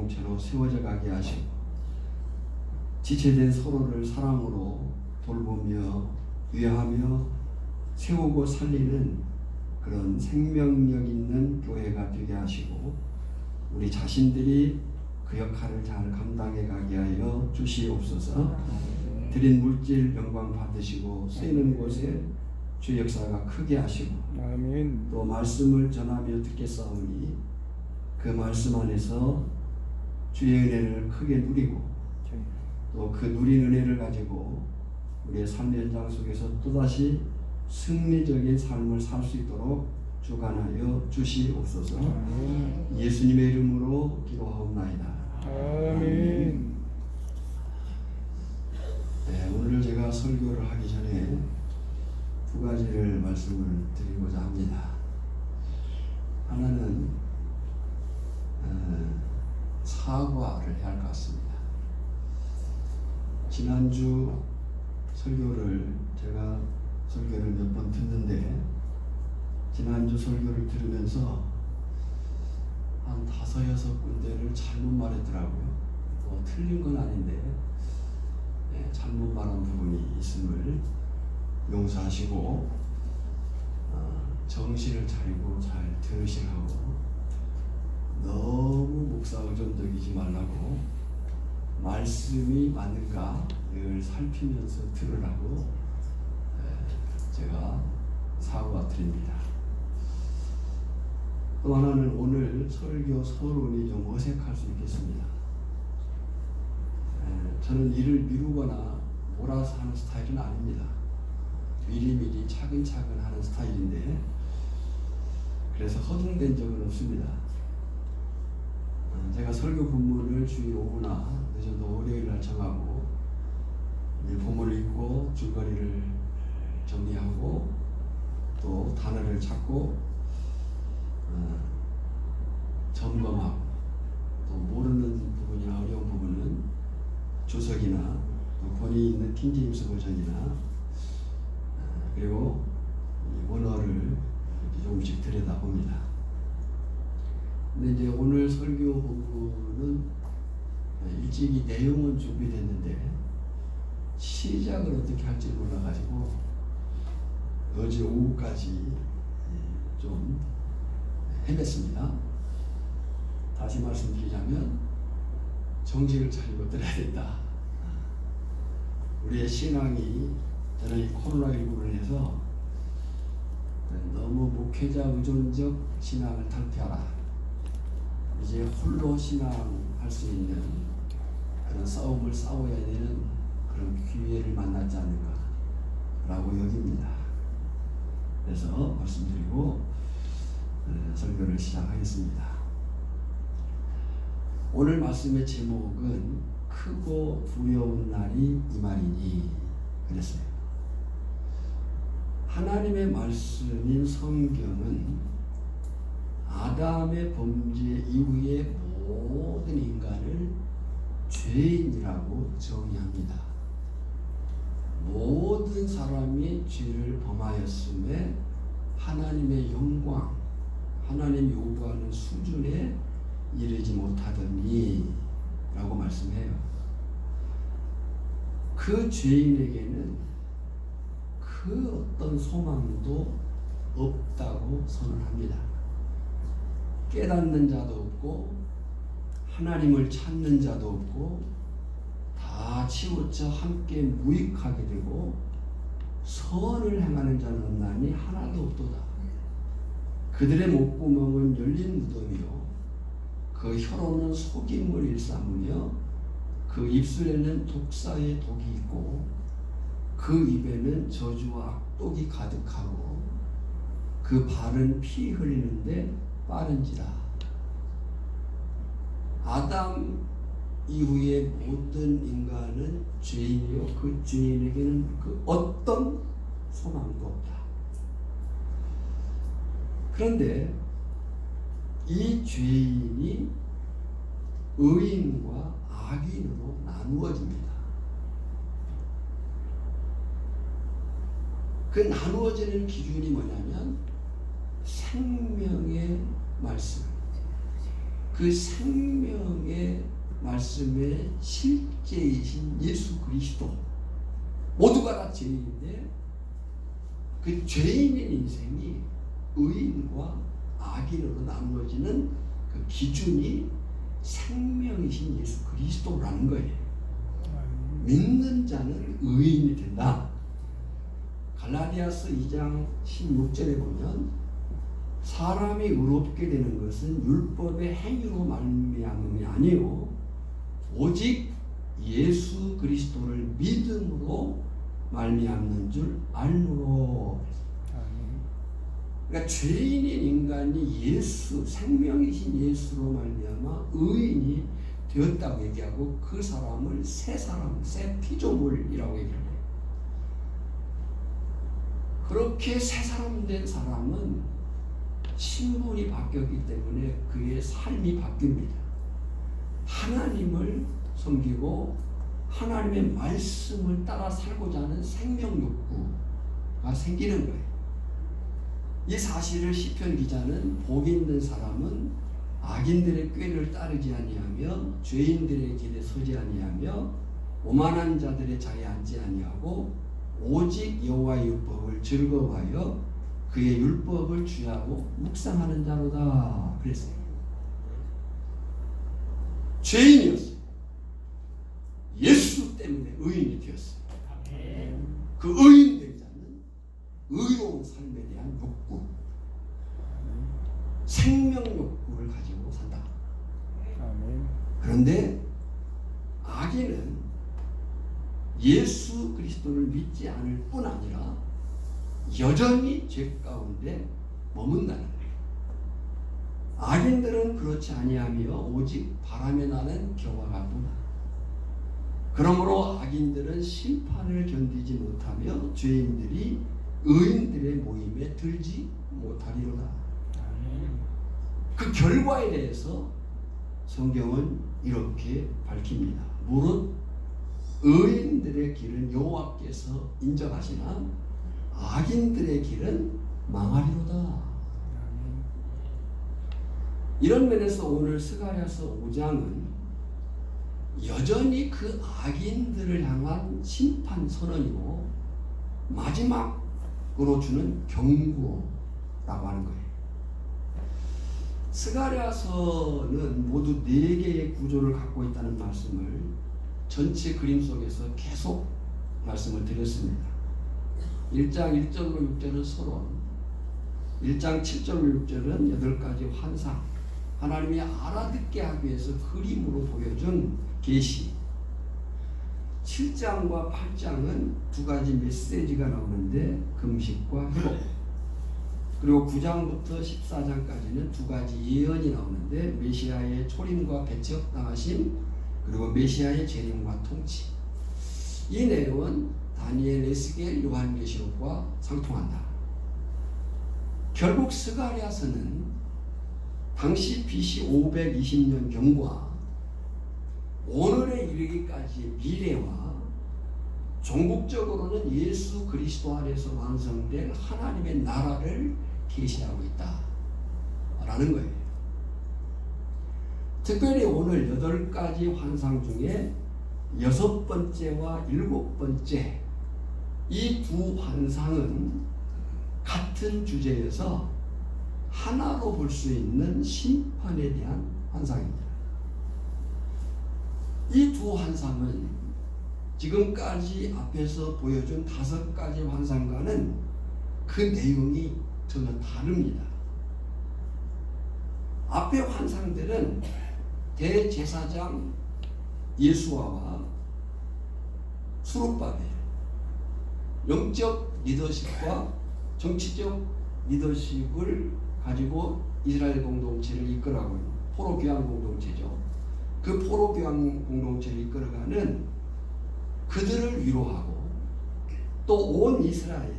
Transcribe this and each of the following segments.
공동체로 세워져 가게 하시고 지체된 서로를 사랑으로 돌보며 위하며 세우고 살리는 그런 생명력 있는 교회가 되게 하시고 우리 자신들이 그 역할을 잘 감당해 가게 하여 주시옵소서. 드린 물질 영광 받으시고 쓰이는 곳에 주의 역사가 크게 하시고 아멘. 또 말씀을 전하며 듣겠사오니 그 말씀 안에서 주의 은혜를 크게 누리고 또 그 누린 은혜를 가지고 우리의 삶의 현장 속에서 또다시 승리적인 삶을 살 수 있도록 주관하여 주시옵소서. 예수님의 이름으로 기도하옵나이다. 아멘. 네, 오늘 제가 설교를 하기 전에 두 가지를 말씀을 드리고자 합니다. 하나는 사과를 해야 할 것 같습니다. 지난주 제가 설교를 몇 번 듣는데 지난주 설교를 들으면서 한 5-6군데를 잘못 말했더라고요. 틀린 건 아닌데 잘못 말한 부분이 있음을 용서하시고 정신을 차리고 잘 들으시라고 너무 목사 의존적이지 말라고 말씀이 맞는가 늘 살피면서 들으라고 제가 사과드립니다. 또 하나는 오늘 설교 서론이 좀 어색할 수 있겠습니다. 저는 일을 미루거나 몰아서 하는 스타일은 아닙니다. 미리미리 차근차근 하는 스타일인데 그래서 허둥댄 적은 없습니다. 제가 설교 본문을 주일 오후나 늦어도 월요일 날 정하고 본문을 읽고 줄거리를 정리하고 또 단어를 찾고 점검하고 또 모르는 부분이나 어려운 부분은 주석이나 또 본인이 있는 킹제임스 버전이나 그리고 원어를 조금씩 들여다봅니다. 근데 이제 오늘 설교 본문은 일찍이 내용은 준비됐는데 시작을 어떻게 할지 몰라가지고 어제 오후까지 좀 헤맸습니다. 다시 말씀드리자면 정신을 차리고 들어야 된다. 우리의 신앙이 저는 이 코로나19로 인해서 너무 목회자 의존적 신앙을 탈피하라. 이제 홀로 신앙할 수 있는 그런 싸움을 싸워야 되는 그런 기회를 만났지 않는가라고 여깁니다. 그래서 말씀드리고 설교를 시작하겠습니다. 오늘 말씀의 제목은 크고 두려운 날이 이 말이니 그랬어요. 하나님의 말씀인 성경은 아담의 범죄 이후의 모든 인간을 죄인이라고 정의합니다. 모든 사람이 죄를 범하였음에 하나님의 영광, 하나님이 요구하는 수준에 이르지 못하더니 라고 말씀해요. 그 죄인에게는 그 어떤 소망도 없다고 선언합니다. 깨닫는 자도 없고 하나님을 찾는 자도 없고 다 치우쳐 함께 무익하게 되고 선을 행하는 자는 없나니 하나도 없도다. 그들의 목구멍은 열린 무덤이요 그 혀로는 속임을 일삼으며 그 입술에는 독사의 독이 있고 그 입에는 저주와 악독이 가득하고 그 발은 피 흘리는데 빠른지라. 아담 이후의 모든 인간은 죄인이요 그 죄인에게는 그 어떤 소망도 없다. 그런데 이 죄인이 의인과 악인으로 나누어집니다. 그 나누어지는 기준이 뭐냐면 생명의 말씀, 그 생명의 말씀의 실제이신 예수 그리스도, 모두가 다 죄인인데 그 죄인의 인생이 의인과 악인으로 나누어지는 그 기준이 생명이신 예수 그리스도라는 거예요. 믿는 자는 의인이 된다. 갈라디아서 2장 16절에 보면 사람이 의롭게 되는 것은 율법의 행위로 말미암음이 아니요 오직 예수 그리스도를 믿음으로 말미암는 줄 알므로. 그러니까 죄인인 인간이 예수, 생명이신 예수로 말미암아 의인이 되었다고 얘기하고 그 사람을 새 사람, 새 피조물이라고 얘기해요. 그렇게 새 사람 된 사람은 신분이 바뀌었기 때문에 그의 삶이 바뀝니다. 하나님을 섬기고 하나님의 말씀을 따라 살고자 하는 생명 욕구가 생기는 거예요. 이 사실을 시편 기자는 복 있는 사람은 악인들의 꾀를 따르지 아니하며 죄인들의 길에 서지 아니하며 오만한 자들의 자리에 앉지 아니하고 오직 여호와의 율법을 즐거워하여 그의 율법을 주야로 묵상하는 자로다. 그랬어요. 죄인이었어요. 예수 때문에 의인이 되었어요. 그 의인 된 자는 의로운 삶에 대한 욕구, 생명 욕구를 가지고 산다. 그런데 악인은 예수 그리스도를 믿지 않을 뿐 아니라 여전히 죄 가운데 머문다는 거예요. 악인들은 그렇지 아니하며 오직 바람에 나는 겨와 같구나. 그러므로 악인들은 심판을 견디지 못하며 죄인들이 의인들의 모임에 들지 못하리로다. 그 결과에 대해서 성경은 이렇게 밝힙니다. 무릇 의인들의 길은 여호와께서 인정하시나 악인들의 길은 망하리로다. 이런 면에서 오늘 스가랴서 5장은 여전히 그 악인들을 향한 심판 선언이고 마지막으로 주는 경고라고 하는 거예요. 스가랴서는 모두 4개의 구조를 갖고 있다는 말씀을 전체 그림 속에서 계속 말씀을 드렸습니다. 1장 1절로 6절은 서론, 1장 7절로 6절은 8가지 환상, 하나님이 알아듣게 하기 위해서 그림으로 보여준 계시, 7장과 8장은 2가지 메시지가 나오는데 금식과 회복, 그리고 9장부터 14장까지는 2가지 예언이 나오는데 메시아의 초림과 배척당하심, 그리고 메시아의 재림과 통치. 이 내용은 다니엘, 에스겔, 요한계시록과 상통한다. 결국 스가랴서는 당시 BC 520년경과 오늘에 이르기까지의 미래와 종국적으로는 예수 그리스도 안에서 완성된 하나님의 나라를 계시하고 있다라는 거예요. 특별히 오늘 8가지 환상 중에 6번째와 7번째 이 2 환상은 같은 주제에서 하나로 볼 수 있는 심판에 대한 환상입니다. 이 2 환상은 지금까지 앞에서 보여준 5가지 환상과는 그 내용이 전혀 다릅니다. 앞의 환상들은 대제사장 예수와와 수룹바벨, 영적 리더십과 정치적 리더십을 가지고 이스라엘 공동체를 이끌어가고 있는 포로교황 공동체죠. 그 포로교황 공동체를 이끌어가는 그들을 위로하고 또 온 이스라엘,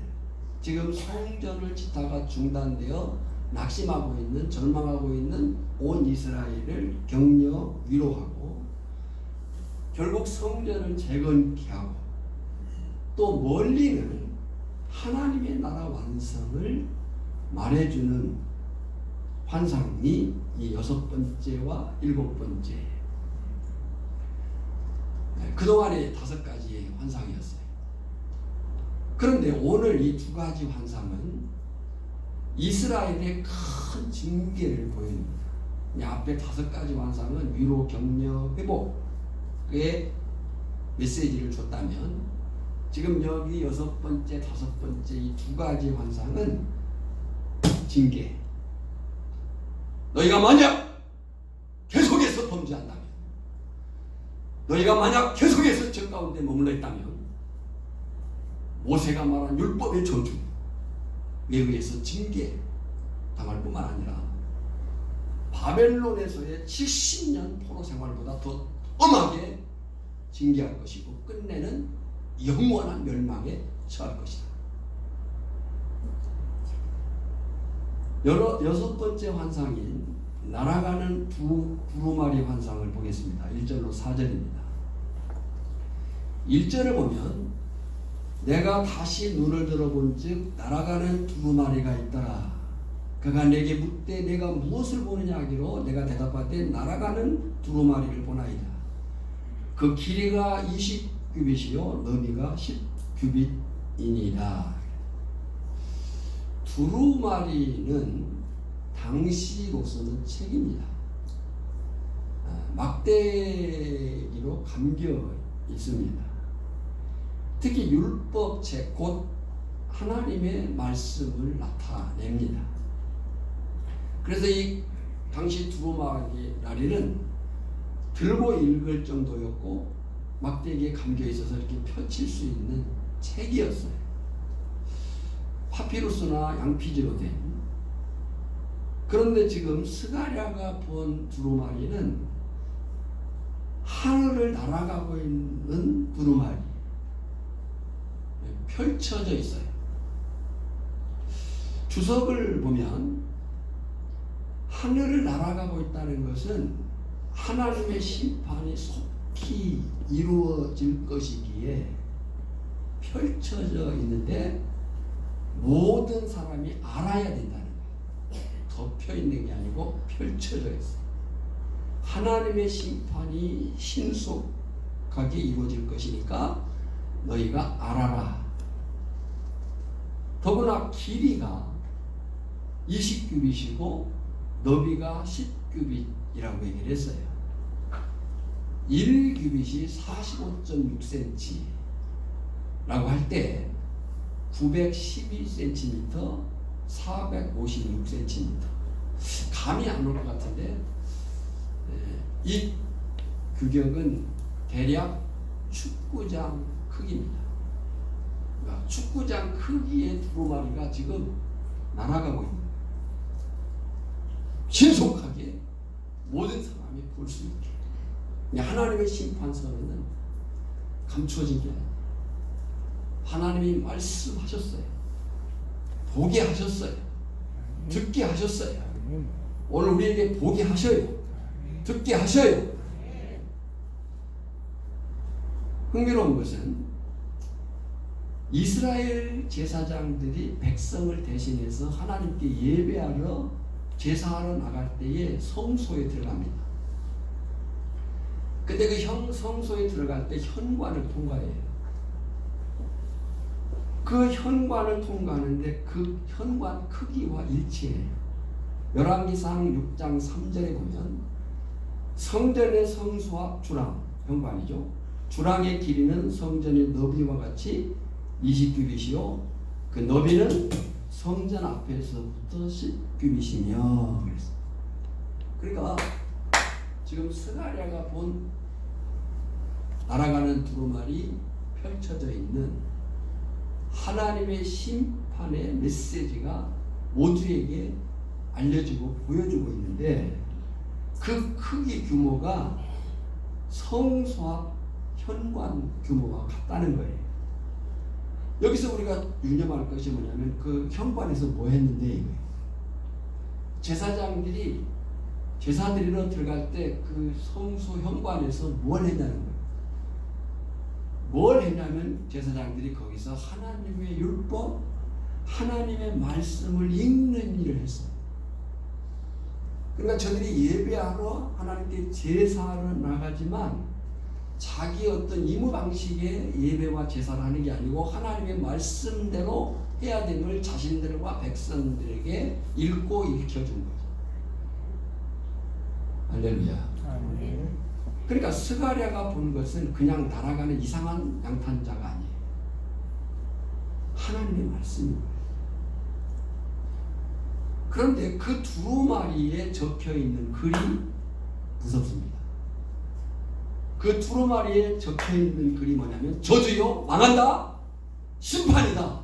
지금 성전을 짓다가 중단되어 낙심하고 있는, 절망하고 있는 온 이스라엘을 격려 위로하고 결국 성전을 재건케 하고 또 멀리는 하나님의 나라 완성을 말해주는 환상이 이 6번째와 7번째. 그동안의 5가지의 환상이었어요. 그런데 오늘 이 2가지 환상은 이스라엘의 큰 징계를 보입니다. 앞에 5가지 환상은 위로, 격려, 회복의 메시지를 줬다면 지금 여기 6번째, 5번째 이 2가지 환상은 징계. 너희가 만약 계속해서 범죄한다면, 너희가 만약 계속해서 저 가운데 머물러 있다면 모세가 말한 율법의 저주에 의해서 징계 당할 뿐만 아니라 바벨론에서의 70년 포로 생활보다 더 엄하게 징계할 것이고 끝내는 영원한 멸망에 처할 것이다. 6번째 환상인 날아가는 두루마리 환상을 보겠습니다. 1절로 4절입니다. 1절을 보면 내가 다시 눈을 들어본 즉 날아가는 두루마리가 있더라. 그가 내게 묻되 내가 무엇을 보느냐 하기로 내가 대답하되 날아가는 두루마리를 보나이다. 그 길이가 20규빗이요 너비가 10규빗이니라. 두루마리는 당시로서는 책입니다. 막대기로 감겨 있습니다. 특히 율법책 곧 하나님의 말씀을 나타냅니다. 그래서 이 당시 두루마리는 들고 읽을 정도였고 막대기에 감겨 있어서 이렇게 펼칠 수 있는 책이었어요. 파피루스나 양피지로 된. 그런데 지금 스가랴가 본 두루마리는 하늘을 날아가고 있는 두루마리, 펼쳐져 있어요. 주석을 보면 하늘을 날아가고 있다는 것은 하나님의 심판이 속히 이루어질 것이기에 펼쳐져 있는데 모든 사람이 알아야 된다는 거예요. 덮여 있는 게 아니고 펼쳐져 있어요. 하나님의 심판이 신속하게 이루어질 것이니까 너희가 알아라. 더구나 길이가 20규빗이고 너비가 10규빗이라고 얘기를 했어요. 1규빗이 45.6cm 라고 할 때 912cm, 456cm. 감이 안 올 것 같은데 이 규격은 대략 축구장 크기입니다. 그러니까 축구장 크기의 두루마리가 지금 날아가고 있는 거예요. 신속하게 모든 사람이 볼 수 있게. 하나님의 심판서는 감춰진 게 아니에요. 하나님이 말씀하셨어요. 보게 하셨어요. 듣게 하셨어요. 오늘 우리에게 보게 하셔요. 듣게 하셔요. 흥미로운 것은 이스라엘 제사장들이 백성을 대신해서 하나님께 예배하러 제사하러 나갈 때에 성소에 들어갑니다. 근데 그 성소에 들어갈 때 현관을 통과해요. 그 현관을 통과하는데 그 현관 크기와 일치해요. 열왕기상 6장 3절에 보면 성전의 성소 앞 주랑, 현관이죠. 주랑의 길이는 성전의 너비와 같이 20규빗이요 그 너비는 성전 앞에서부터 10규빗이며 그랬어요. 그러니까 지금 스가랴가 본 날아가는 두루마리 펼쳐져 있는 하나님의 심판의 메시지가 모두에게 알려지고 보여주고 있는데 그 크기 규모가 성소 앞 현관 규모와 같다는 거예요. 여기서 우리가 유념할 것이 뭐냐면 그 현관에서 뭐 했는데 이거예요. 제사장들이 제사 드리러 들어갈 때 그 성소 현관에서 뭘 했냐는 거예요. 뭘 했냐면 제사장들이 거기서 하나님의 율법, 하나님의 말씀을 읽는 일을 했어요. 그러니까 저들이 예배하러 하나님께 제사하러 나가지만 자기 어떤 임무 방식의 예배와 제사를 하는 게 아니고 하나님의 말씀대로 해야 됨을 자신들과 백성들에게 읽고 읽혀준 거죠. 할렐루야. 아멘. 그러니까 스가랴가 본 것은 그냥 날아가는 이상한 양탄자가 아니에요. 하나님의 말씀입니다. 그런데 그 두루마리에 적혀있는 글이 무섭습니다. 그 두루마리에 적혀있는 글이 뭐냐면 저주요, 망한다, 심판이다.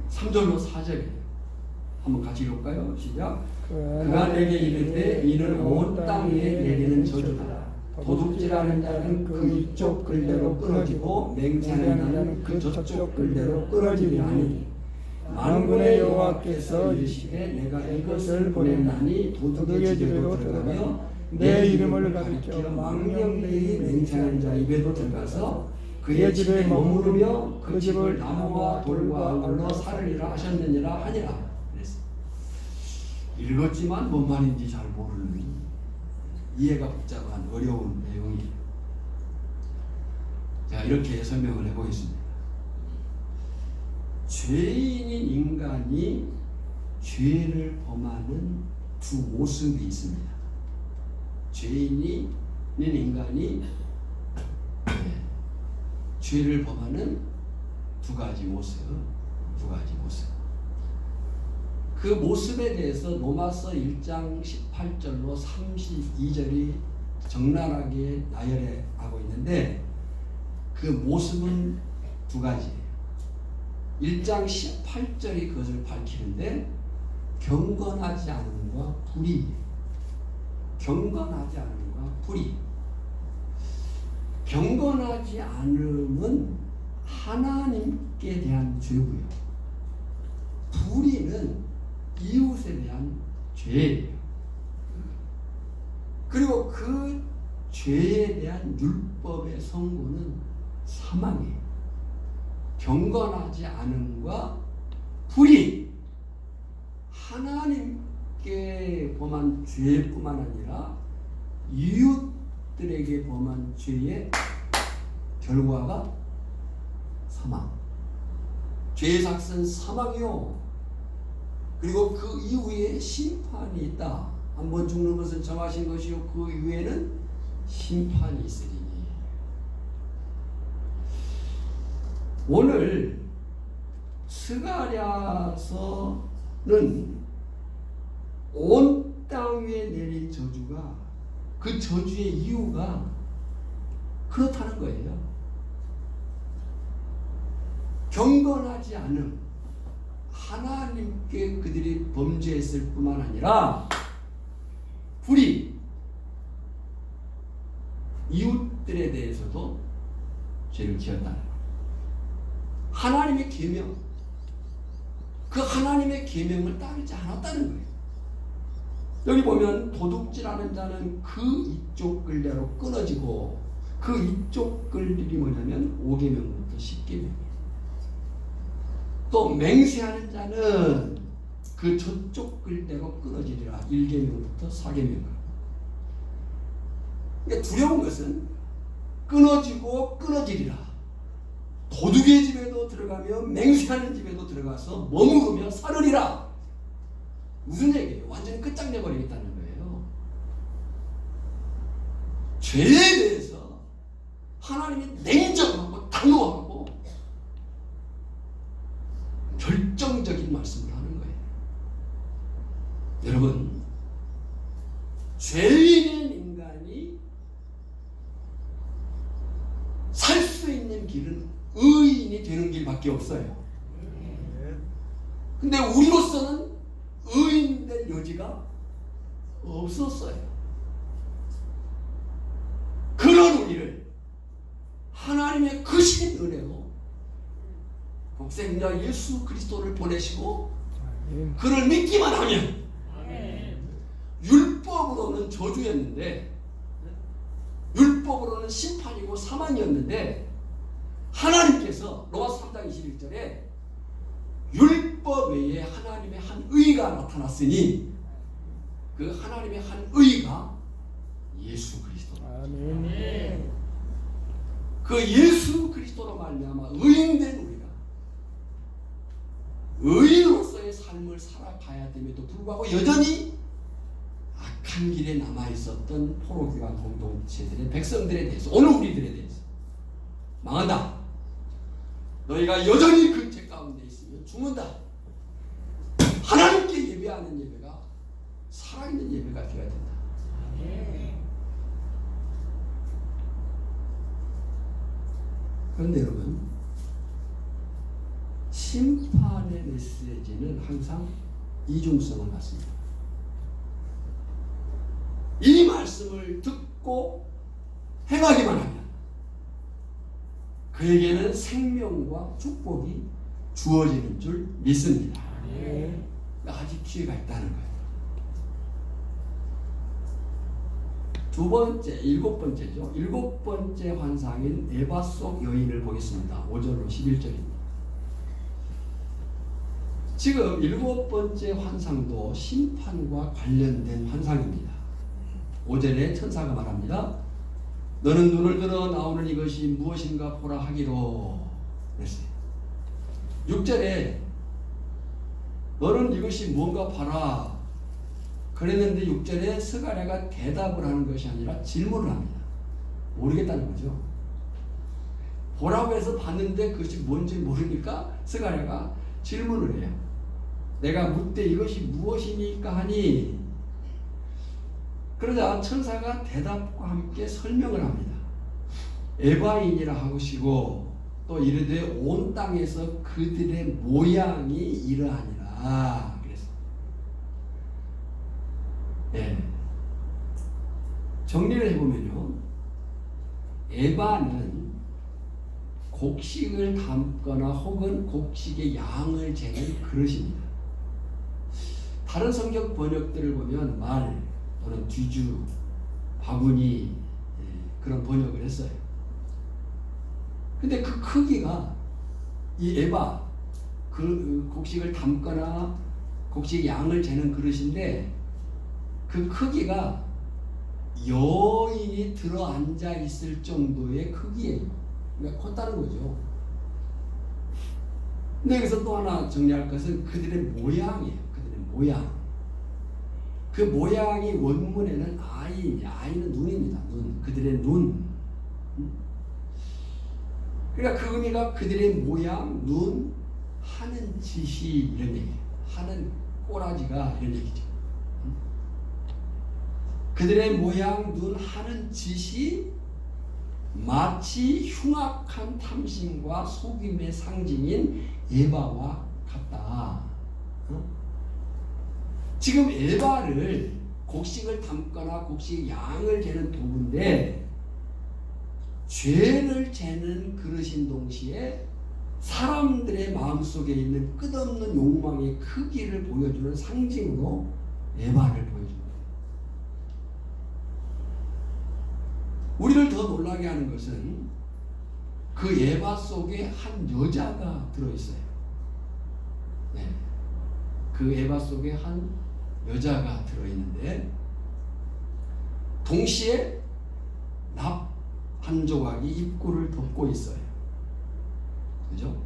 3절로 4절이에요. 한번 같이 읽을까요? 시작. 그가 내게 이르되 이는 온 땅 위에 내리는 저주다. 도둑질하는 자는 그 이쪽 글대로 끊어지고 맹세하는 자는 그 저쪽 글대로 끊어지리하니 만군의 여호와께서 이르시되 내가 이것을 보냈나니 도둑의 집에도 들어가며 내 이름을 가리켜 망령되이 맹세하는 자 입에도 들어가서 그의 집에 머무르며 그 집을 나무와 돌과 돌로 사르리라 하셨느니라 하니라. 그랬어요. 읽었지만 뭔 말인지 잘 모르는 이해가 복잡한 어려운 내용이에요. 자, 이렇게 설명을 해보겠습니다. 죄인인 인간이 죄를 범하는 두 모습이 있습니다. 죄인인 인간이 죄를 범하는 두 가지 모습. 그 모습에 대해서 로마서 1장 18절로 32절이 적나라하게 나열하고 있는데 그 모습은 두 가지예요. 1장 18절이 그것을 밝히는데 경건하지 않음과 불의. 경건하지 않음과 불의. 경건하지 않음은 하나님께 대한 죄고요. 불의는 이웃에 대한 죄예요. 그리고 그 죄에 대한 율법의 선고는 사망이에요. 경건하지 않음과 불의, 하나님께 범한 죄뿐만 아니라 이웃들에게 범한 죄의 결과가 사망. 죄의 삭은 사망이요. 그리고 그 이후에 심판이 있다. 한번 죽는 것은 정하신 것이요 그 이후에는 심판이 있으리니. 오늘 스가랴서는 온 땅 위에 내린 저주가 그 저주의 이유가 그렇다는 거예요. 경건하지 않음, 하나님께 그들이 범죄했을 뿐만 아니라 불의, 이웃들에 대해서도 죄를 지었다. 하나님의 계명, 그 하나님의 계명을 따르지 않았다는 거예요. 여기 보면 도둑질하는 자는 그 이쪽 글대로 끊어지고 그 이쪽 글이 뭐냐면 5계명부터 10계명이에요. 또 맹세하는 자는 그 저쪽 글대로 끊어지리라. 1계명부터 4계명. 그러니까 두려운 것은 끊어지고 끊어지리라. 도둑의 집에도 들어가며 맹세하는 집에도 들어가서 머무르며 살으리라. 무슨 얘기예요? 완전히 끝장내버리겠다는 거예요. 죄에 대해서 하나님이 냉정하고 단호하고 결정적인 말씀을 하는 거예요. 여러분, 죄인인 인간이 살 수 있는 길은 의인이 되는 길밖에 없어요. 근데 우리로서는 의인 될 여지가 없었어요. 그런 우리를 하나님의 크신 은혜로 독생자 예수 그리스도를 보내시고 그를 믿기만 하면 율법으로는 저주였는데, 율법으로는 심판이고 사망이었는데, 하나님께서 로마서 3장 21절에 율법 외에 하나님의 한 의가 나타났으니 그 하나님의 한 의가 예수 그리스도. 아멘. 그 예수 그리스도로 말미암아 의인된 우리가 의인으로서의 삶을 살아가야 됨에도 불구하고 여전히 악한 길에 남아있었던 포로기관 공동체들의 백성들에 대해서 오늘 우리들에 대해서 망한다. 너희가 여전히 그 죄 가운데 있으면 죽는다. 하나님께 예배하는 예배가 살아있는 예배가 되어야 된다. 그런데 여러분, 심판의 메시지는 항상 이중성을 갖습니다. 이 말씀을 듣고 행하기만 하면 그에게는 생명과 축복이 주어지는 줄 믿습니다. 아직 기회가 있다는 거예요. 두 번째, 일곱 번째죠. 일곱 번째 환상인 에바 속 여인을 보겠습니다. 5절로 11절입니다. 지금 일곱 번째 환상도 심판과 관련된 환상입니다. 5절에 천사가 말합니다. 너는 눈을 들어 나오는 이것이 무엇인가 보라 하기로 그랬어요. 6절에 너는 이것이 뭔가 봐라 그랬는데 6절에 스가랴가 대답을 하는 것이 아니라 질문을 합니다. 모르겠다는 거죠. 보라고 해서 봤는데 그것이 뭔지 모르니까 스가랴가 질문을 해요. 내가 묻되 이것이 무엇이니까 하니 그러자 천사가 대답과 함께 설명을 합니다. 에바인이라 하시고 또 이르되 온 땅에서 그들의 모양이 이러하니라 그랬어요. 네. 정리를 해보면요, 에바는 곡식을 담거나 혹은 곡식의 양을 재는 그릇입니다. 다른 성경 번역들을 보면 말 또는 뒤주, 바구니 그런 번역을 했어요. 근데 그 크기가 이 에바, 그 곡식을 담거나 곡식 양을 재는 그릇인데 그 크기가 여인이 들어앉아 있을 정도의 크기예요. 그러니까 컸다는 거죠. 근데 여기서 또 하나 정리할 것은 그들의 모양이에요. 그들의 모양. 그 모양이 원문에는 아이입니다. 아이는 눈입니다. 눈. 그들의 눈. 그러니까 그 의미가 그들의 모양, 눈, 하는 짓이 이런 얘기예요. 하는 꼬라지가 이런 얘기죠. 그들의 모양, 눈, 하는 짓이 마치 흉악한 탐심과 속임의 상징인 에바와 같다. 지금 에바를 곡식을 담거나 곡식 양을 재는 도구인데 죄를 재는 그릇인 동시에 사람들의 마음속에 있는 끝없는 욕망의 크기를 보여주는 상징으로 에바를 보여줍니다. 우리를 더 놀라게 하는 것은 그 에바 속에 한 여자가 들어있어요. 네. 그 에바 속에 한 여자가 들어있는데 동시에 납 한 조각이 입구를 덮고 있어요. 그죠?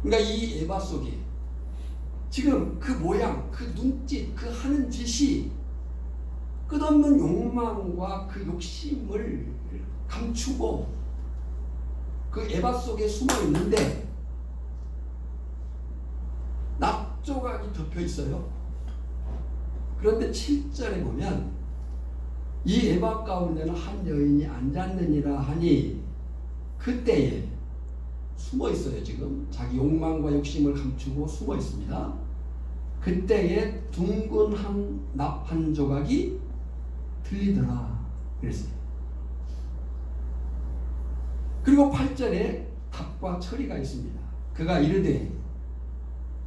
그러니까 이 에바 속에 지금 그 모양, 그 눈짓, 그 하는 짓이 끝없는 욕망과 그 욕심을 감추고 그 에바 속에 숨어 있는데 납 조각이 덮여 있어요. 그런데 7절에 보면 이 에바 가운데는 한 여인이 앉았느니라 하니 그때에 숨어 있어요. 지금 자기 욕망과 욕심을 감추고 숨어 있습니다. 그때에 둥근 납 한 조각이 들리더라 그랬어요. 그리고 8절에 답과 처리가 있습니다. 그가 이르되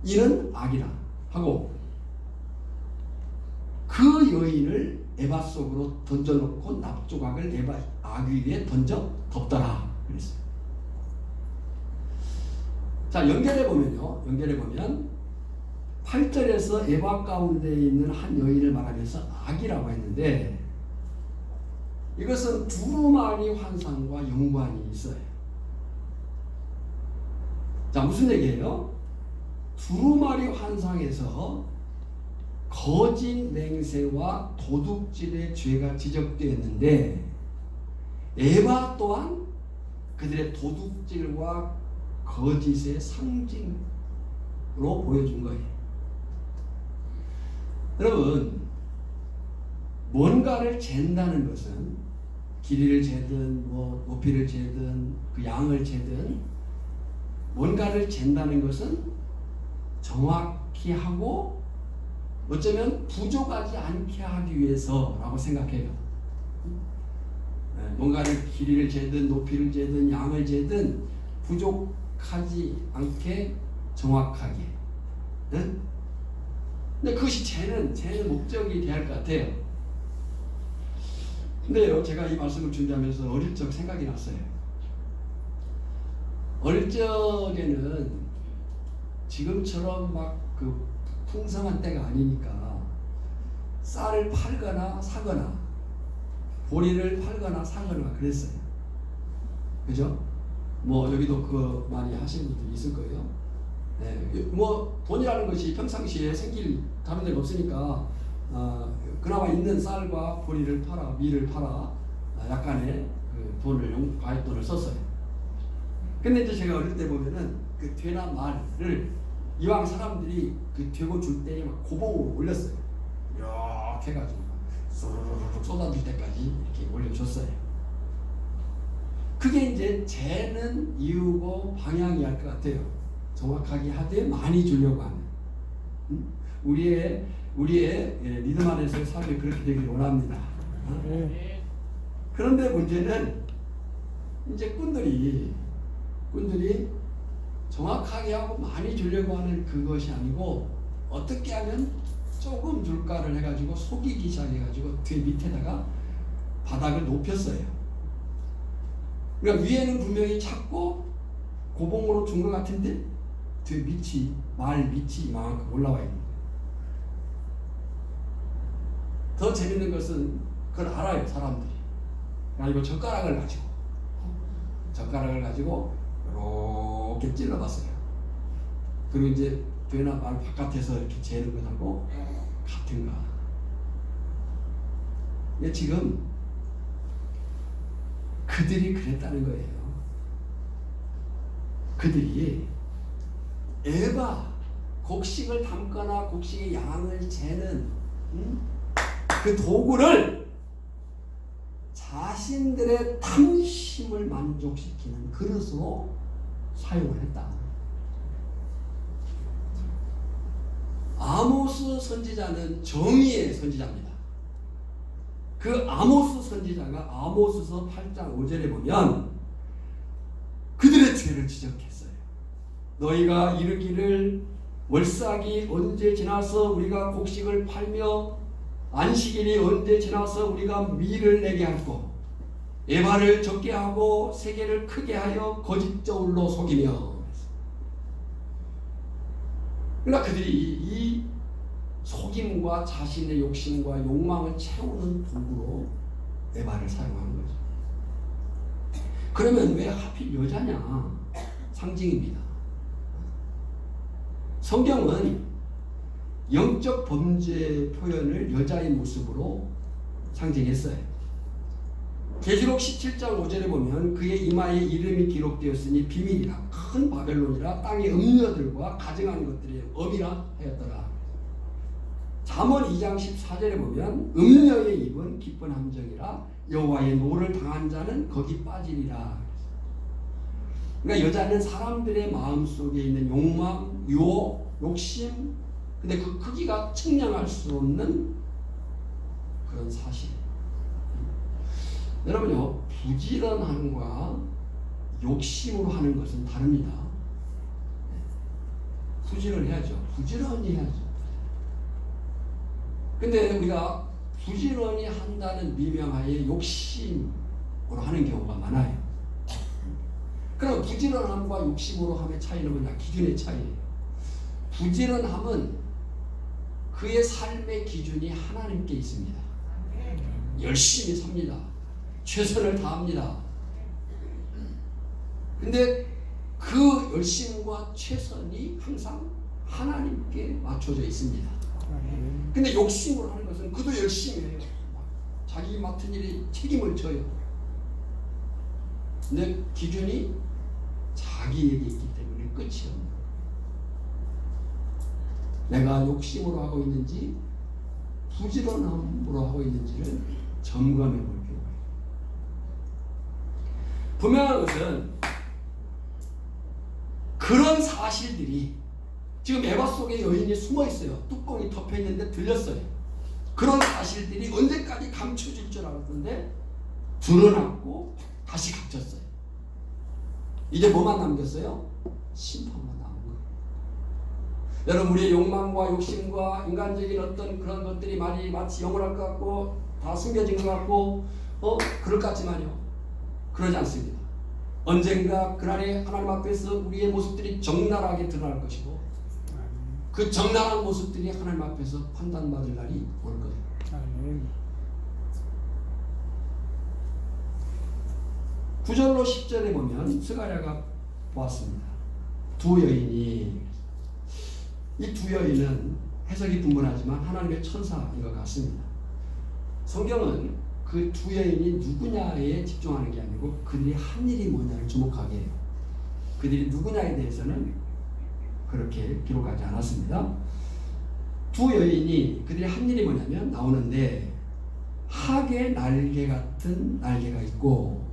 이는 악이라 하고 그 여인을 에바 속으로 던져놓고 납조각을 에바 아귀 위에 던져 덮더라 그랬어요. 자, 연결해 보면요. 연결해 보면 8절에서 에바 가운데 있는 한 여인을 말하면서 악이라고 했는데 이것은 두루마리 환상과 연관이 있어요. 자, 무슨 얘기예요? 두루마리 환상에서 거짓 맹세와 도둑질의 죄가 지적되었는데 에바 또한 그들의 도둑질과 거짓의 상징으로 보여준 거예요. 여러분, 뭔가를 잰다는 것은 길이를 재든 뭐 높이를 재든 그 양을 재든 뭔가를 잰다는 것은 정확히 하고 어쩌면 부족하지 않게 하기 위해서라고 생각해요. 뭔가를 길이를 재든 높이를 재든 양을 재든 부족하지 않게 정확하게. 근데 그것이 재는 목적이 돼야 할 것 같아요. 근데요, 제가 이 말씀을 준비하면서 어릴 적 생각이 났어요. 어릴 적에는 지금처럼 막 그 풍성한 때가 아니니까 쌀을 팔거나 사거나 보리를 팔거나 사거나 그랬어요. 그죠? 뭐 여기도 그거 많이 하시는 분들 있을 거예요. 네, 뭐 돈이라는 것이 평상시에 생길 다른 데가 없으니까 그나마 있는 쌀과 보리를 팔아 밀을 팔아 약간의 그 돈을 과액돈을 썼어요. 근데 이제 제가 어릴 때 보면은 그 되나 말을 이왕 사람들이 그 되고 줄 때 막 고봉으로 올렸어요. 이렇게 해가지고 쏘르륵 쏟아질 때까지 이렇게 올려줬어요. 그게 이제 재는 이유고 방향이 할 것 같아요. 정확하게 하되 많이 주려고 하는. 우리의 리듬 안에서의 삶이 그렇게 되기를 원합니다. 그런데 문제는 이제 꾼들이 정확하게 하고 많이 주려고 하는 그것이 아니고 어떻게 하면 조금 줄까를 해가지고 속이기 시작해가지고 뒤 밑에다가 바닥을 높였어요. 그러니까 위에는 분명히 작고 고봉으로 준 것 같은데 뒤 밑이 말 밑이 이만큼 올라와 있는 거예요. 더 재밌는 것은 그걸 알아요, 사람들이. 그리고 젓가락을 가지고 이렇게 찔러봤어요. 그리고 이제 되나 말 바깥에서 이렇게 재는 것하고 같은가. 근데 지금 그들이 그랬다는 거예요. 그들이 에바 곡식을 담거나 곡식의 양을 재는 그 도구를 자신들의 탐심을 만족시키는 그릇으로 사용을 했다. 아모스 선지자는 정의의 선지자입니다. 그 아모스 선지자가 아모스서 8장 5절에 보면 그들의 죄를 지적했어요. 너희가 이르기를 월삭이 언제 지나서 우리가 곡식을 팔며 안식일이 언제 지나서 우리가 밀을 내게 할고 에바를 적게 하고 세계를 크게 하여 거짓 저울로 속이며. 그러니까 그들이 이 속임과 자신의 욕심과 욕망을 채우는 도구로 에바를 사용하는 거죠. 그러면 왜 하필 여자냐? 상징입니다. 성경은 영적 범죄 표현을 여자의 모습으로 상징했어요. 계시록 17장 5절에 보면 그의 이마에 이름이 기록되었으니 비밀이라 큰 바벨론이라 땅의 음녀들과 가증한 것들의 업이라 하였더라. 잠언 2장 14절에 보면 음녀의 입은 기쁜 함정이라 여호와의 노를 당한 자는 거기 빠지리라. 그러니까 여자는 사람들의 마음속에 있는 욕망, 유혹, 욕심, 근데 그 크기가 측량할 수 없는 그런 사실. 여러분요, 부지런함과 욕심으로 하는 것은 다릅니다. 부지런해야죠. 부지런히 해야죠. 근데 우리가 부지런히 한다는 미명하에 욕심으로 하는 경우가 많아요. 그럼 부지런함과 욕심으로 함의 차이는 뭐냐? 기준의 차이예요. 부지런함은 그의 삶의 기준이 하나님께 있습니다. 열심히 삽니다. 최선을 다합니다. 근데 그 열심과 최선이 항상 하나님께 맞춰져 있습니다. 근데 욕심으로 하는 것은 그도 열심히 해요. 자기 맡은 일에 책임을 져요. 근데 기준이 자기에게 있기 때문에 끝이 없는 거예요. 내가 욕심으로 하고 있는지 부지런함으로 하고 있는지를 점검해 볼 필요가 있어요. 분명한 것은 그런 사실들이 지금 에바 속에 여인이 숨어 있어요. 뚜껑이 덮여 있는데 들렸어요. 그런 사실들이 언제까지 감춰질 줄 알았는데 드러났고 다시 감췄어요. 이제 뭐만 남겼어요? 심판만 남은 거예요. 여러분, 우리의 욕망과 욕심과 인간적인 어떤 그런 것들이 많이 마치 영원할 것 같고 다 숨겨진 것 같고 그럴 것 같지만요, 그러지 않습니다. 언젠가 그날에 하나님 앞에서 우리의 모습들이 적나라하게 드러날 것이고 그 적나라한 모습들이 하나님 앞에서 판단받을 날이 올 거예요. 아멘. 9절로 10절에 보면 스가랴가 보았습니다. 두 여인이, 이 두 여인은 해석이 분분하지만 하나님의 천사인 것 같습니다. 성경은 그 두 여인이 누구냐에 집중하는 게 아니고 그들이 한 일이 뭐냐를 주목하게 해요. 그들이 누구냐에 대해서는 그렇게 기록하지 않았습니다. 두 여인이 그들이 한 일이 뭐냐면 나오는데, 학의 날개 같은 날개가 있고,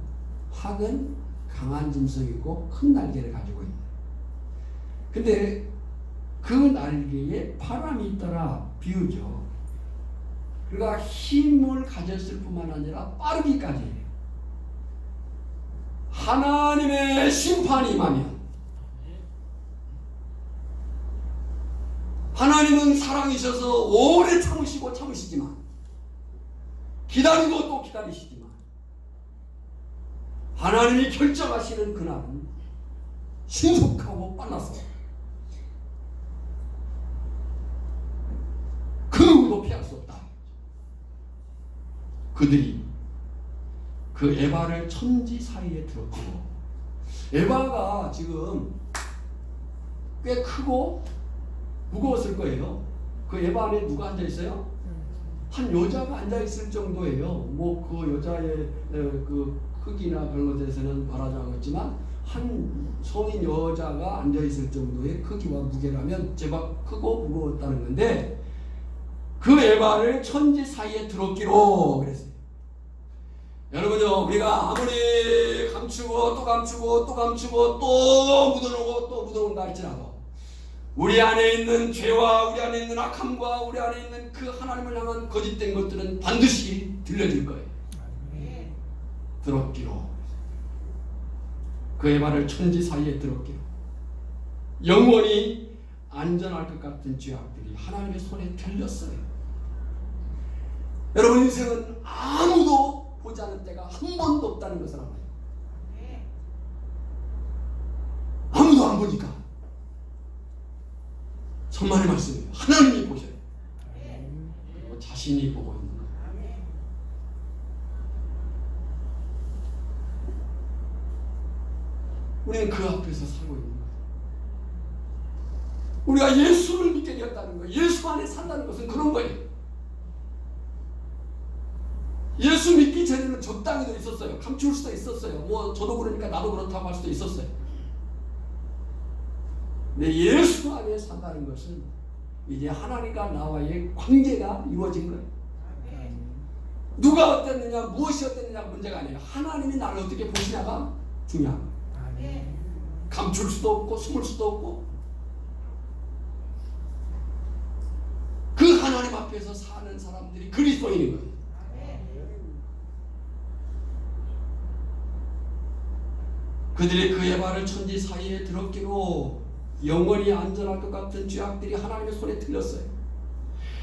학은 강한 짐승이고 큰 날개를 가지고 있다. 근데 그 날개에 바람이 있더라 비유죠. 그러니까 힘을 가졌을 뿐만 아니라 빠르기까지 해요. 하나님의 심판이 임하면, 하나님은 사랑이셔서 오래 참으시지만, 기다리고 또 기다리시지만, 하나님이 결정하시는 그날은 신속하고 빨라서 그 누구도 피할 수 없다. 그들이 그 에바를 천지 사이에 들었고, 에바가 지금 꽤 크고 무거웠을 거예요. 그 에바 안에 누가 앉아 있어요? 한 여자가 앉아 있을 정도예요. 뭐 그 여자의 그 크기나 그런 것에 대해서는 말하지 않았지만 한 성인 여자가 앉아 있을 정도의 크기와 무게라면 제법 크고 무거웠다는 건데, 그 에바를 천지 사이에 들었기로 그랬어요. 여러분요, 우리가 아무리 감추고 또 감추고 또 감추고 또 묻어놓고 또 묻어놓는다 할지라도 우리 안에 있는 죄와 우리 안에 있는 악함과 우리 안에 있는 그 하나님을 향한 거짓된 것들은 반드시 들려질 거예요. 들었기로, 그 에바를 천지 사이에 들었기로, 영원히 안전할 것 같은 죄악들이 하나님의 손에 들렸어요. 여러분, 인생은 아무도 보지 않은 때가 한 번도 없다는 것을 알아요. 아무도 안 보니까 천만의 말씀이에요. 하나님이 보셔요. 그리고 자신이 보고 있는 거예요. 우리는 그 앞에서 살고 있는 거예요. 우리가 예수를 믿게 되었다는 거예요. 예수 안에 산다는 것은 그런 거예요. 예수 믿기 전에는 적당히도 있었어요. 감출 수도 있었어요. 뭐 저도 그러니까 나도 그렇다고 할 수도 있었어요. 근데 예수 안에 산다는 것은 이제 하나님과 나와의 관계가 이루어진 거예요. 누가 어땠느냐, 무엇이 어땠느냐가 문제가 아니에요. 하나님이 나를 어떻게 보시냐가 중요한 거예요. 감출 수도 없고 숨을 수도 없고, 그 하나님 앞에서 사는 사람들이 그리스도인인 거예요. 그들이 그 에바를 천지 사이에 들었기로 영원히 안전할 것 같은 죄악들이 하나님의 손에 들렸어요.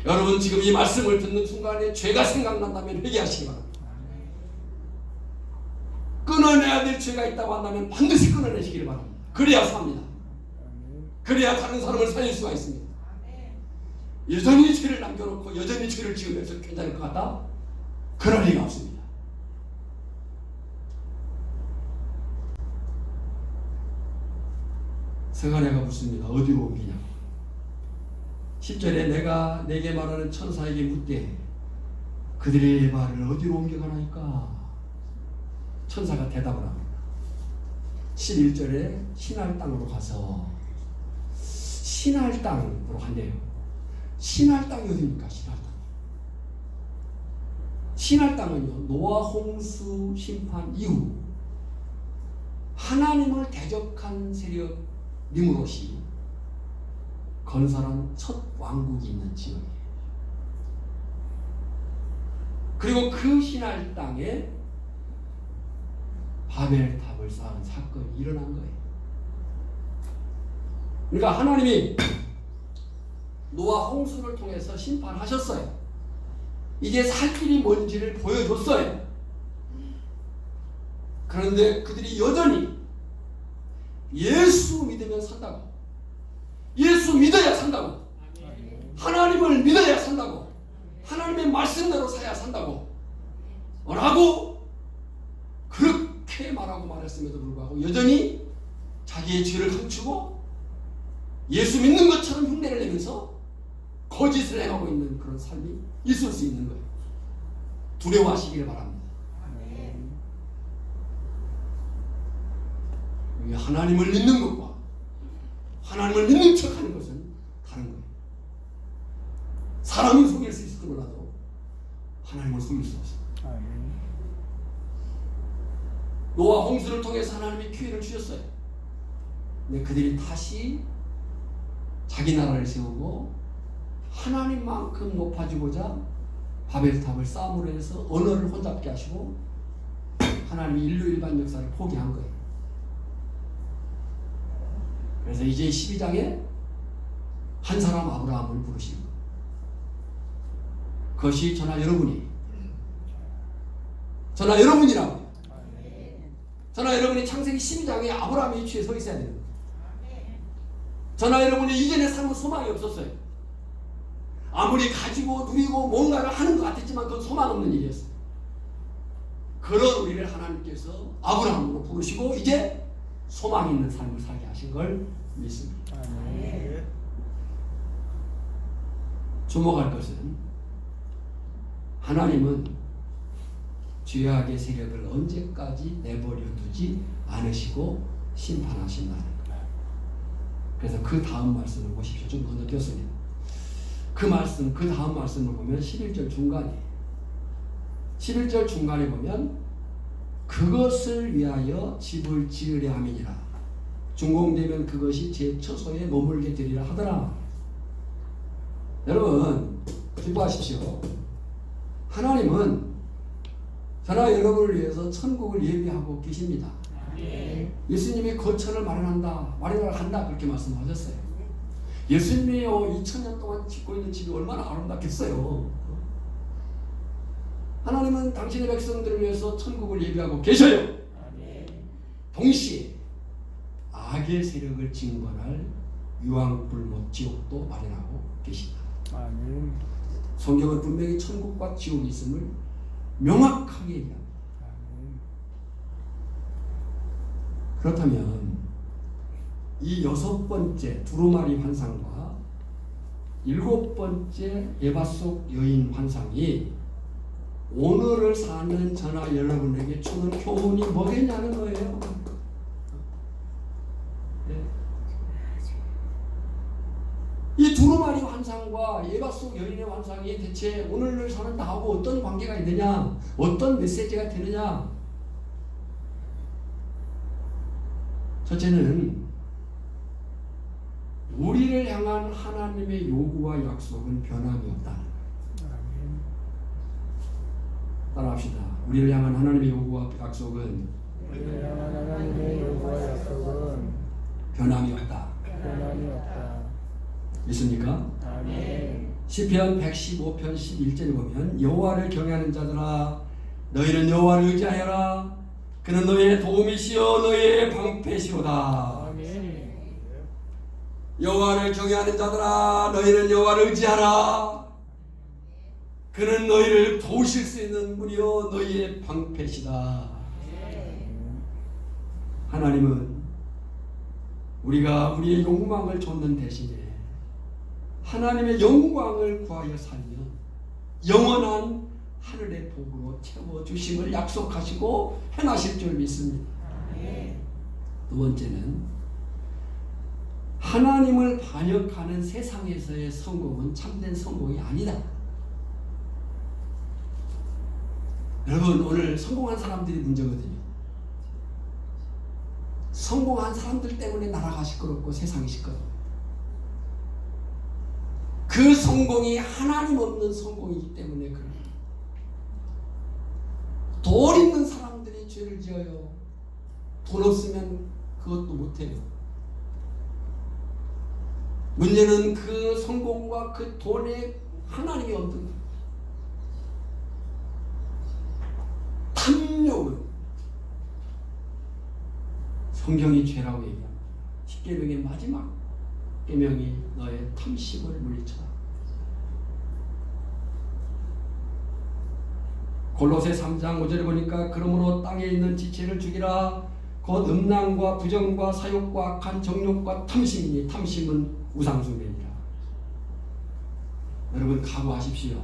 여러분, 지금 이 말씀을 듣는 순간에 죄가 생각난다면 회개하시기 바랍니다. 끊어내야 될 죄가 있다고 한다면 반드시 끊어내시기를 바랍니다. 그래야 삽니다. 그래야 다른 사람을 살릴 수가 있습니다. 여전히 죄를 남겨놓고 여전히 죄를 지으면서 괜찮을 것 같다? 그럴 리가 없습니다. 서가랴가 묻습니다. 어디로 옮기냐고. 10절에 내가 내게 말하는 천사에게 묻되 그들의 발을 어디로 옮겨가나이까? 천사가 대답을 합니다. 11절에 신할 땅으로 가서 신할 땅으로 간대요. 신할 땅이 어디입니까? 신할 땅. 신할 땅은요, 노아 홍수 심판 이후 하나님을 대적한 세력 니무롯이 건설한 첫 왕국이 있는 지역이에요. 그리고 그 신할 땅에 바벨탑을 쌓은 사건이 일어난 거예요. 그러니까 하나님이 노아 홍수를 통해서 심판하셨어요. 이제 살 길이 뭔지를 보여줬어요. 그런데 그들이 여전히 예수 믿으면 산다고, 예수 믿어야 산다고, 하나님을 믿어야 산다고, 하나님의 말씀대로 살아야 산다고 라고 그렇게 말하고 말했음에도 불구하고 여전히 자기의 죄를 감추고 예수 믿는 것처럼 흉내를 내면서 거짓을 행하고 있는 그런 삶이 있을 수 있는 거예요. 두려워하시기를 바랍니다. 하나님을 믿는 것과 하나님을 믿는 척하는 것은 다른 거예요. 사람을 속일 수 있을지 몰라도 하나님을 속일 수 없어요. 노아 홍수를 통해서 하나님이 기회를 주셨어요. 근데 그들이 다시 자기 나라를 세우고 하나님만큼 높아지고자 바벨탑을 쌓음으로 해서 언어를 혼잡게 하시고 하나님이 인류 일반 역사를 포기한 거예요. 그래서 이제 12장에 한 사람 아브라함을 부르시는 거예요. 그것이 저나 여러분이라고. 저나 여러분이 창세기 12장에 아브라함의 위치에 서 있어야 되는 거예요. 저나 여러분이 이전에 삶은 소망이 없었어요. 아무리 가지고 누리고 뭔가를 하는 것 같았지만 그건 소망 없는 일이었어요. 그런 우리를 하나님께서 아브라함으로 부르시고 이제 소망 있는 삶을 살게 하신 걸 믿습니다. 주목할 것은 하나님은 죄악의 세력을 언제까지 내버려 두지 않으시고 심판하신다는 거예요. 그래서 그 다음 말씀을 보십시오. 좀 건너뛰었습니다. 그 다음 말씀을 보면 11절 중간에 11절 중간에 보면 그것을 위하여 집을 지으려 함이니라. 준공되면 그것이 제 처소에 머물게 되리라 하더라. 여러분 기뻐하십시오. 하나님은 저나 여러분을 위해서 천국을 예비하고 계십니다. 예수님이 거처를 마련을 한다 그렇게 말씀하셨어요. 예수님이 2000년 동안 짓고 있는 집이 얼마나 아름답겠어요. 하나님은 당신의 백성들을 위해서 천국을 예비하고 계셔요. 동시에 악의 세력을 징벌할 유황불못 지옥도 마련하고 계신다. 성경은 분명히 천국과 지옥이 있음을 명확하게 얘기합니다. 그렇다면 이 6번째 두루마리 환상과 7번째 에바 속 여인 환상이 오늘을 사는 저나 여러분에게 주는 교훈이 뭐겠냐는 거예요. 네. 이 두루마리 환상과 에바 속 여인의 환상이 대체 오늘을 사는 나하고 어떤 관계가 있느냐, 어떤 메시지가 되느냐. 첫째는 우리를 향한 하나님의 요구와 약속은 변함이 없다. 따라합시다. 우리를 향한 하나님의 요구와 약속은 변함이 없다. 믿습니까? 시편 115편 11절에 보면 여호와를 경외하는 자들아 너희는 여호와를 의지하여라. 그는 너희의 도움이시여 너희의 방패시로다. 여호와를 경외하는 자들아 너희는 여호와를 의지하라. 그는 너희를 도우실 수 있는 분이요 너희의 방패시다. 하나님은 우리가 우리의 욕망을 좇는 대신에 하나님의 영광을 구하여 살면 영원한 하늘의 복으로 채워주심을 약속하시고 행하실 줄 믿습니다. 두 번째는 하나님을 반역하는 세상에서의 성공은 참된 성공이 아니다. 여러분, 오늘 성공한 사람들이 문제거든요. 성공한 사람들 때문에 나라가 시끄럽고 세상이 시끄럽고, 그 성공이 하나님 없는 성공이기 때문에 그래요. 돈 있는 사람들이 죄를 지어요. 돈 없으면 그것도 못해요. 문제는 그 성공과 그 돈에 하나님이 없는 거예요. 탐욕은 성경이 죄라고 얘기합니다. 십계명의 마지막 계명이 너의 탐심을 물리쳐라. 골로새 3장 5절에 보니까 그러므로 땅에 있는 지체를 죽이라. 곧 음란과 부정과 사욕과 악한 정욕과 탐심이니 탐심은 우상숭배니라. 여러분 각오하십시오.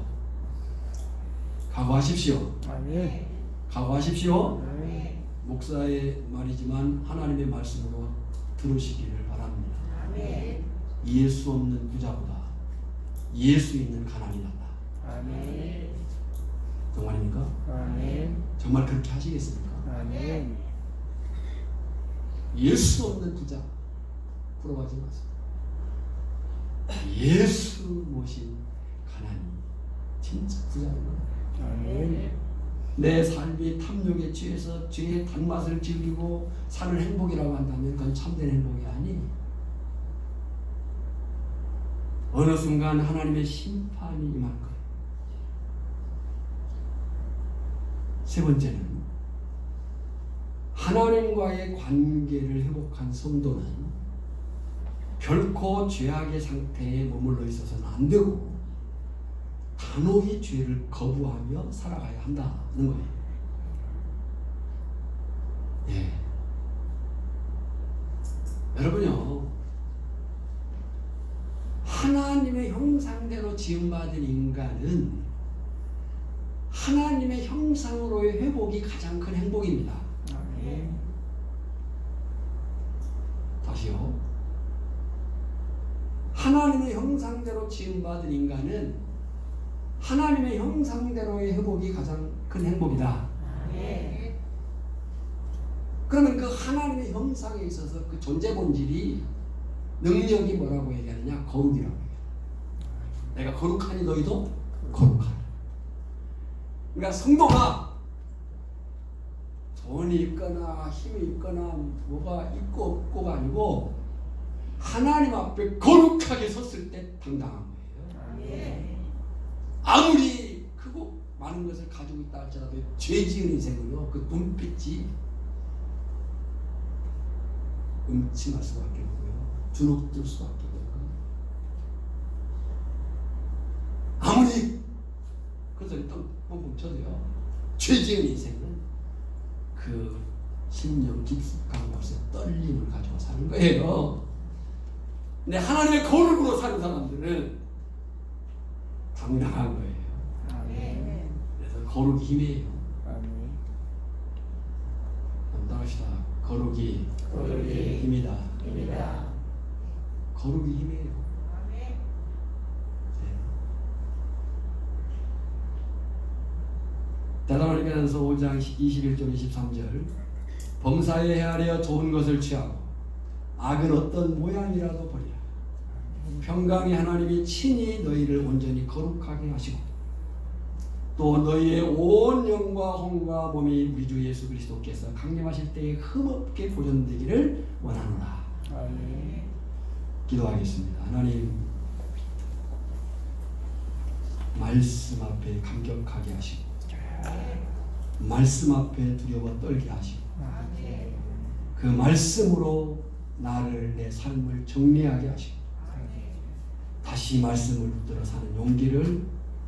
각오하십시오. 아멘. 각오하십시오. 아멘. 목사의 말이지만 하나님의 말씀으로 들으시기를 바랍니다. 아멘. 예수 없는 부자보다 예수 있는 가난이 낫다. 아멘. 정말입니까? 아멘. 정말 그렇게 하시겠습니까? 아멘. 예수 없는 부자 부러워하지 마세요. 예수 모신 가난이 진짜 부자입니다. 아멘. 내 삶이 탐욕에 취해서 죄의 단맛을 즐기고 사는 행복이라고 한다면 그건 참된 행복이 아니. 어느 순간 하나님의 심판이 임할 거예요. 세 번째는 하나님과의 관계를 회복한 성도는 결코 죄악의 상태에 머물러 있어서는 안 되고 단호히 죄를 거부하며 살아가야 한다는 거예요. 예. 여러분요, 하나님의 형상대로 지음받은 인간은 하나님의 형상으로의 회복이 가장 큰 행복입니다. 아멘. 다시요. 하나님의 형상대로 지음받은 인간은 하나님의 형상대로의 회복이 가장 큰 행복이다. 아멘. 그러면 그 하나님의 형상에 있어서 그 존재 본질이 능력이 뭐라고 얘기하느냐? 거룩이라고 얘기해요. 내가 거룩하니 너희도 거룩하라. 그러니까 성도가 돈이 있거나 힘이 있거나 뭐가 있고 없고가 아니고 하나님 앞에 거룩하게 섰을 때 당당한 거예요. 아멘. 아무리 크고 많은 것을 가지고 있다 할지라도 죄 지은 인생은요, 그 눈빛이 음침할 수밖에 없고요, 주눅들 수밖에 없고요. 아무리 그 소리 뻥뻥 쳐도요, 죄 지은 인생은 그 심령 깊숙한 곳에 떨림을 가지고 사는 거예요. 근데 하나님의 거룩으로 사는 사람들은 당당한 거예요. 아멘. 그래서 거룩이 힘이에요. 아멘. 따라합시다. 거룩이 거룩이 힘이다. 힘이다. 거룩이 힘이에요. 아멘. 네. 대사로니가전서 5장 21절 23절 범사에 헤아려 좋은 것을 취하고 악은 어떤 모양이라도 버리라. 평강의 하나님이 친히 너희를 온전히 거룩하게 하시고 또 너희의 온 영과 혼과 몸이 우리 주 예수 그리스도께서 강림하실 때에 흠없게 보존되기를 원하노라. 아멘. 기도하겠습니다. 하나님, 말씀 앞에 감격하게 하시고 말씀 앞에 두려워 떨게 하시고 아멘. 그 말씀으로 나를, 내 삶을 정리하게 하시고 다시 말씀을 붙들어 사는 용기를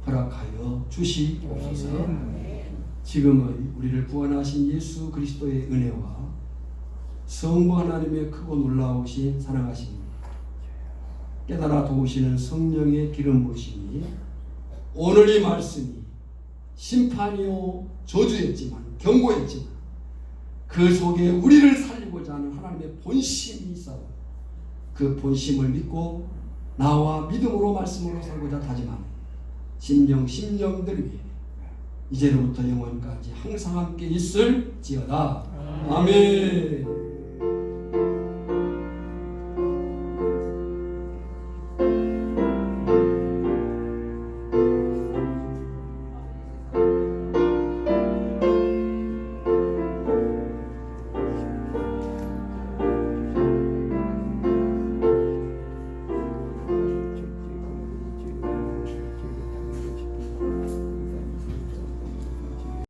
허락하여 주시옵소서. 지금은 우리를 구원하신 예수 그리스도의 은혜와 성부 하나님의 크고 놀라우신 사랑하심, 깨달아 도우시는 성령의 기름 부으심이 오늘 이 말씀이 심판이요 저주였지만 경고였지만 그 속에 우리를 살리고자 하는 하나님의 본심이 있어 그 본심을 믿고 나와 믿음으로 말씀으로 살고자 다짐하는 심령들 위해 이제로부터 영원까지 항상 함께 있을지어다. 아멘.